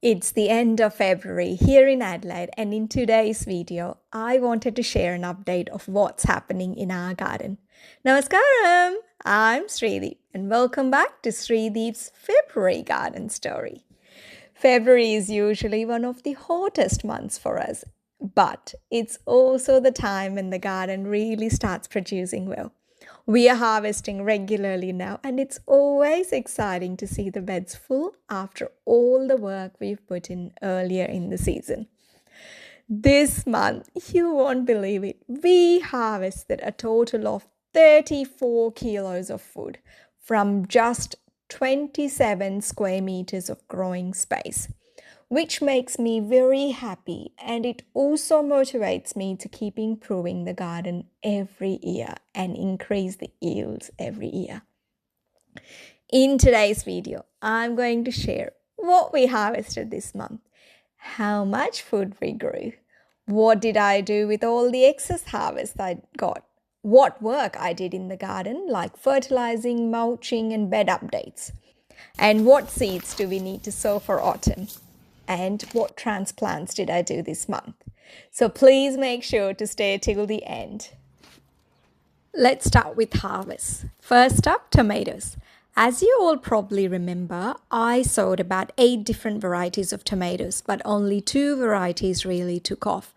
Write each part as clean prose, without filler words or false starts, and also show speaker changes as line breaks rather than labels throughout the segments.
It's the end of February here in Adelaide, and in today's video, I wanted to share an update of what's happening in our garden. Namaskaram! I'm Srideep, and welcome back to Srideep's February garden story. February is usually one of the hottest months for us, but it's also the time when the garden really starts producing well. We are harvesting regularly now, and it's always exciting to see the beds full after all the work we've put in earlier in the season. This month, you won't believe it, we harvested a total of 34 kilos of food from just 27 square meters of growing space, which makes me very happy, and it also motivates me to keep improving the garden every year and increase the yields every year. In today's video, I'm going to share what we harvested this month, how much food we grew, what did I do with all the excess harvest I got, what work I did in the garden like fertilizing, mulching and bed updates, and what seeds do we need to sow for autumn. And what transplants did I do this month. So please make sure to stay till the end. Let's start with harvest. First up, tomatoes. As you all probably remember, I sowed about 8 different varieties of tomatoes, but only 2 varieties really took off.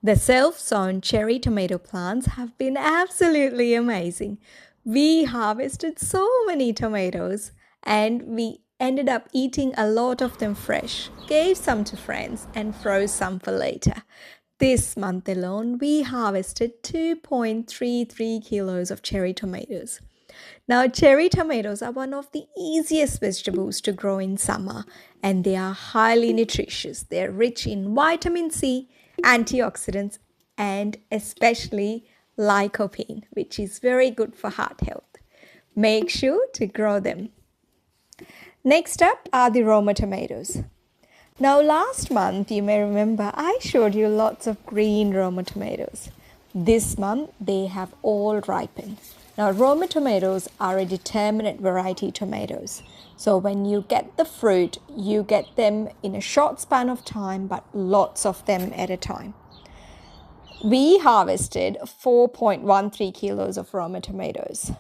The self-sown cherry tomato plants have been absolutely amazing. We harvested so many tomatoes and we ended up eating a lot of them fresh, gave some to friends and froze some for later. This month alone, we harvested 2.33 kilos of cherry tomatoes. Now, cherry tomatoes are one of the easiest vegetables to grow in summer, and they are highly nutritious. They're rich in vitamin C, antioxidants, and especially lycopene, which is very good for heart health. Make sure to grow them. Next up are the Roma tomatoes. Now last month, you may remember, I showed you lots of green Roma tomatoes. This month, they have all ripened. Now Roma tomatoes are a determinate variety tomatoes. So when you get the fruit, you get them in a short span of time, but lots of them at a time. We harvested 4.13 kilos of Roma tomatoes.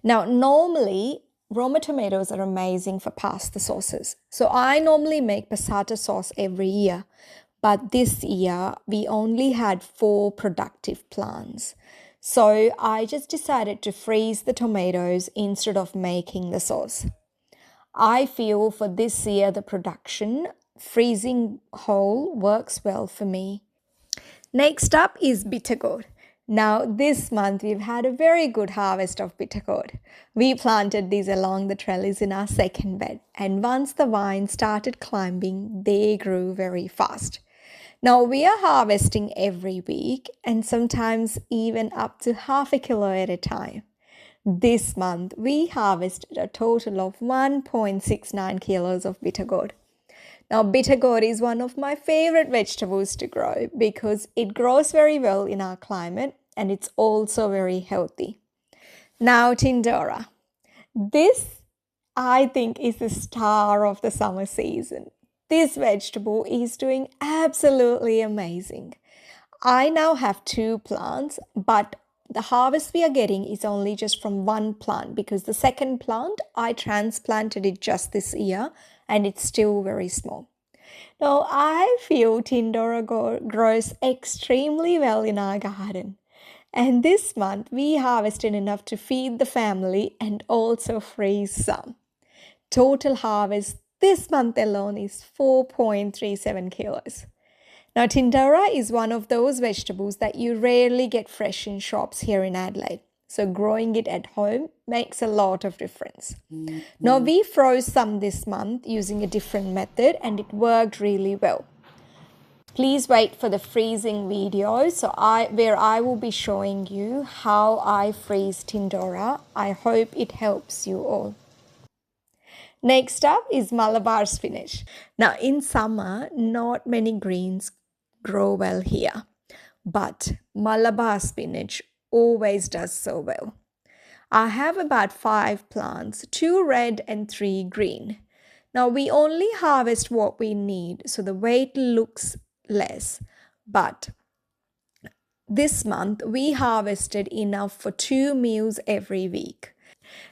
Now normally, Roma tomatoes are amazing for pasta sauces. So I normally make passata sauce every year, but this year we only had 4 productive plants. So I just decided to freeze the tomatoes instead of making the sauce. I feel for this year the production, freezing whole works well for me. Next up is bitter gourd. Now, this month we've had a very good harvest of bitter gourd. We planted these along the trellis in our second bed, and once the vines started climbing, they grew very fast. Now, we are harvesting every week and sometimes even up to half a kilo at a time. This month, we harvested a total of 1.69 kilos of bitter gourd. Now, bitter gourd is one of my favorite vegetables to grow because it grows very well in our climate and it's also very healthy. Now, Tindora. This, I think, is the star of the summer season. This vegetable is doing absolutely amazing. I now have 2 plants, but the harvest we are getting is only just from 1 plant because the second plant, I transplanted it just this year and it's still very small. Now, I feel Tindora grows extremely well in our garden. And this month, we harvested enough to feed the family and also freeze some. Total harvest this month alone is 4.37 kilos. Now, Tindora is one of those vegetables that you rarely get fresh in shops here in Adelaide. So growing it at home makes a lot of difference. Now, we froze some this month using a different method and it worked really well. Please wait for the freezing video where I will be showing you how I freeze Tindora. I hope it helps you all. Next up is Malabar spinach. Now in summer, not many greens grow well here, but Malabar spinach always does so well. I have about 5 plants, 2 red and 3 green. Now we only harvest what we need, so the weight looks less. But this month we harvested enough for 2 meals every week.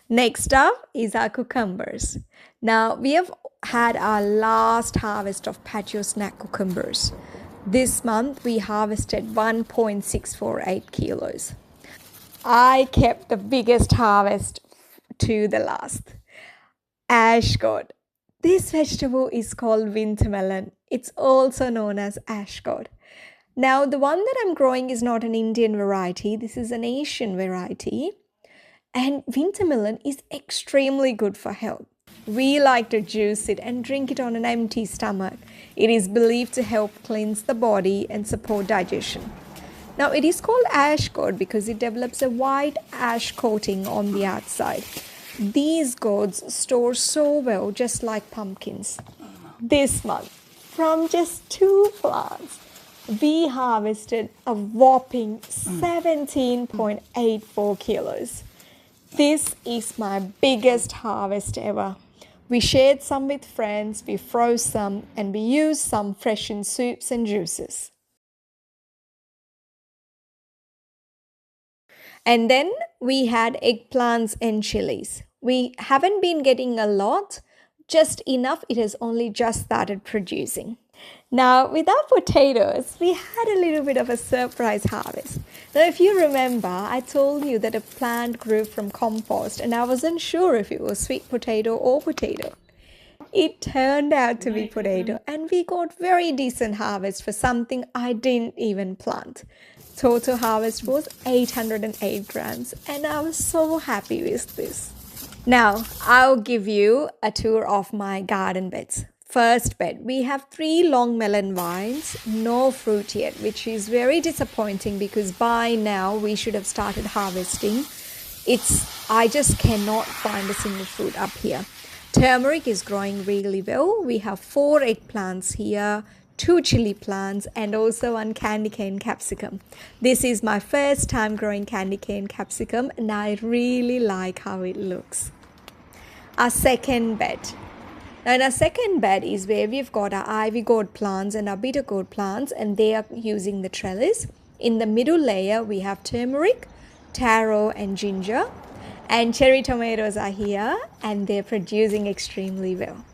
Next up is our cucumbers. Now we have had our last harvest of patio snack cucumbers. This month we harvested 1.648 kilos. I kept the biggest harvest to the last. Ash god. This vegetable is called winter melon. It's also known as ash god. Now, the one that I'm growing is not an Indian variety. This is an Asian variety. And winter melon is extremely good for health. We like to juice it and drink it on an empty stomach. It is believed to help cleanse the body and support digestion. Now, it is called ash gourd because it develops a white ash coating on the outside. These gourds store so well, just like pumpkins. This month, from just 2 plants, we harvested a whopping 17.84 kilos. This is my biggest harvest ever. We shared some with friends, we froze some, and we used some fresh in soups and juices. And then we had eggplants and chilies. We haven't been getting a lot, just enough. It has only just started producing. Now, with our potatoes, we had a little bit of a surprise harvest. Now, if you remember, I told you that a plant grew from compost and I wasn't sure if it was sweet potato or potato. It turned out to be potato and we got very decent harvest for something I didn't even plant. Total harvest was 808 grams and I was so happy with this. Now, I'll give you a tour of my garden beds. First bed, we have 3 long melon vines, no fruit yet, which is very disappointing because by now we should have started harvesting. I just cannot find a single fruit up here. Turmeric is growing really well. We have 4 eggplants here, 2 chili plants, and also 1 candy cane capsicum. This is my first time growing candy cane capsicum and I really like how it looks. Our second bed. Now in our second bed is where we've got our ivy gourd plants and our bitter gourd plants and they are using the trellis. In the middle layer we have turmeric, taro and ginger, and cherry tomatoes are here and they're producing extremely well.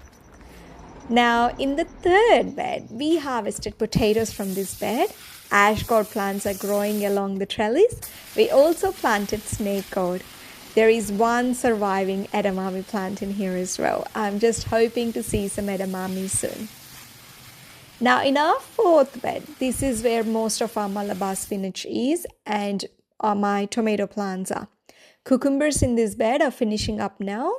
Now in the third bed we harvested potatoes from this bed. Ash gourd plants are growing along the trellis. We also planted snake gourd. There is 1 surviving edamame plant in here as well. I'm just hoping to see some edamame soon. Now in our fourth bed, this is where most of our Malabar spinach is and my tomato plants are. Cucumbers in this bed are finishing up now.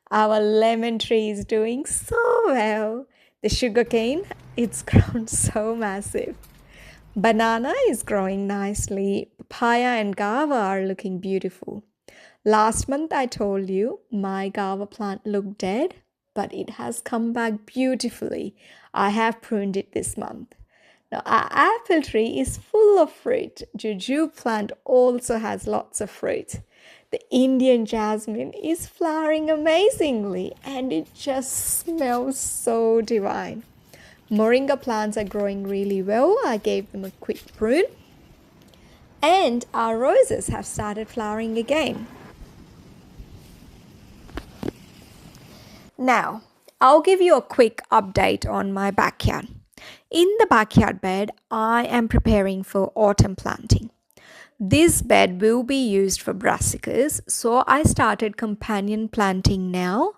Our lemon tree is doing so well. The sugarcane, it's grown so massive. Banana is growing nicely. Papaya and guava are looking beautiful. Last month I told you my guava plant looked dead, but it has come back beautifully. I have pruned it this month. Now our apple tree is full of fruit. Juju plant also has lots of fruit. The Indian jasmine is flowering amazingly and it just smells so divine. Moringa plants are growing really well. I gave them a quick prune. And our roses have started flowering again. Now, I'll give you a quick update on my backyard. In the backyard bed, I am preparing for autumn planting. This bed will be used for brassicas, so I started companion planting now.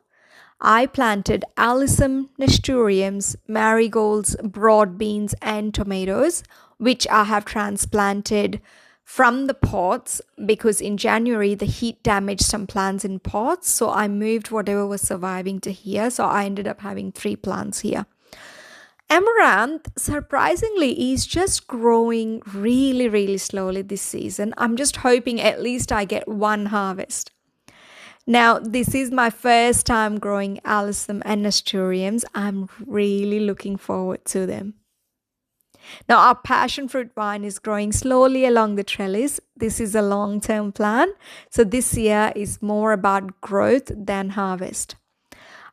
I planted alyssum, nasturtiums, marigolds, broad beans and tomatoes, which I have transplanted from the pots because in January the heat damaged some plants in pots, so I moved whatever was surviving to here, so I ended up having 3 plants here. Amaranth, surprisingly, is just growing really slowly this season. I'm just hoping at least I get 1 harvest. Now, this is my first time growing alyssum and nasturtiums. I'm really looking forward to them. Now, our passion fruit vine is growing slowly along the trellis. This is a long-term plan, so this year is more about growth than harvest.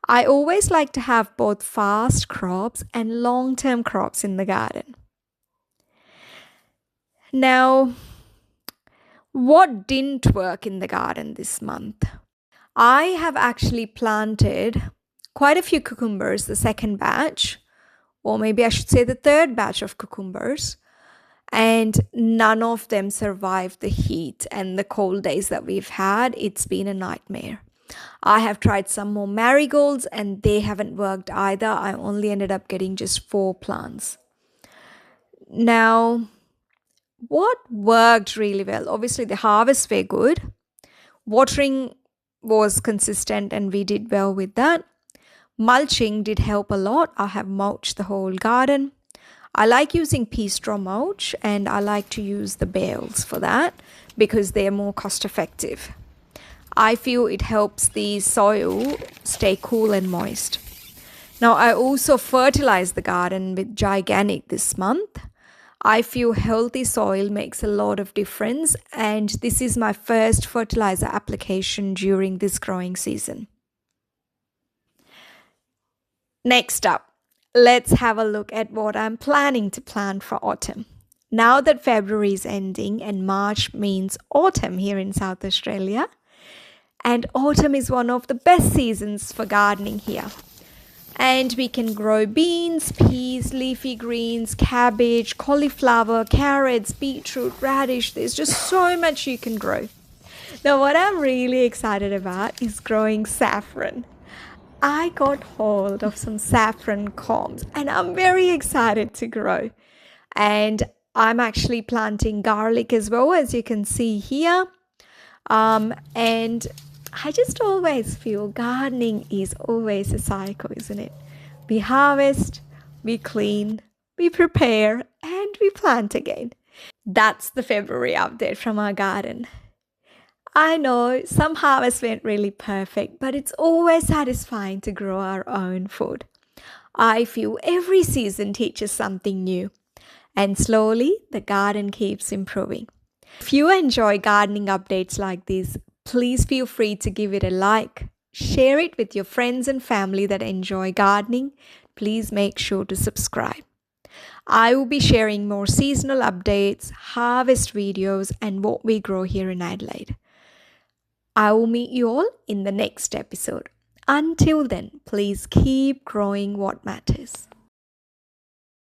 I always like to have both fast crops and long-term crops in the garden. Now, what didn't work in the garden this month? I have actually planted quite a few cucumbers, the second batch, or maybe I should say the third batch of cucumbers, and none of them survived the heat and the cold days that we've had. It's been a nightmare. I have tried some more marigolds and they haven't worked either. I only ended up getting just 4 plants. Now, what worked really well? Obviously, the harvests were good. Watering was consistent and we did well with that. Mulching did help a lot. I have mulched the whole garden. I like using pea straw mulch and I like to use the bales for that because they are more cost effective. I feel it helps the soil stay cool and moist. Now, I also fertilized the garden with Gigantic this month. I feel healthy soil makes a lot of difference, and this is my first fertilizer application during this growing season. Next up, let's have a look at what I'm planning to plant for autumn. Now that February is ending and March means autumn here in South Australia, and autumn is one of the best seasons for gardening here. And we can grow beans, peas, leafy greens, cabbage, cauliflower, carrots, beetroot, radish. There's just so much you can grow. Now, what I'm really excited about is growing saffron. I got hold of some saffron combs and I'm very excited to grow. And I'm actually planting garlic as well, as you can see here. And I just always feel gardening is always a cycle, isn't it? We harvest, we clean, we prepare, and we plant again. That's the February update from our garden. I know some harvests weren't really perfect, but it's always satisfying to grow our own food. I feel every season teaches something new, and slowly the garden keeps improving. If you enjoy gardening updates like this, please feel free to give it a like, share it with your friends and family that enjoy gardening. Please make sure to subscribe. I will be sharing more seasonal updates, harvest videos, and what we grow here in Adelaide. I will meet you all in the next episode. Until then, please keep growing what matters.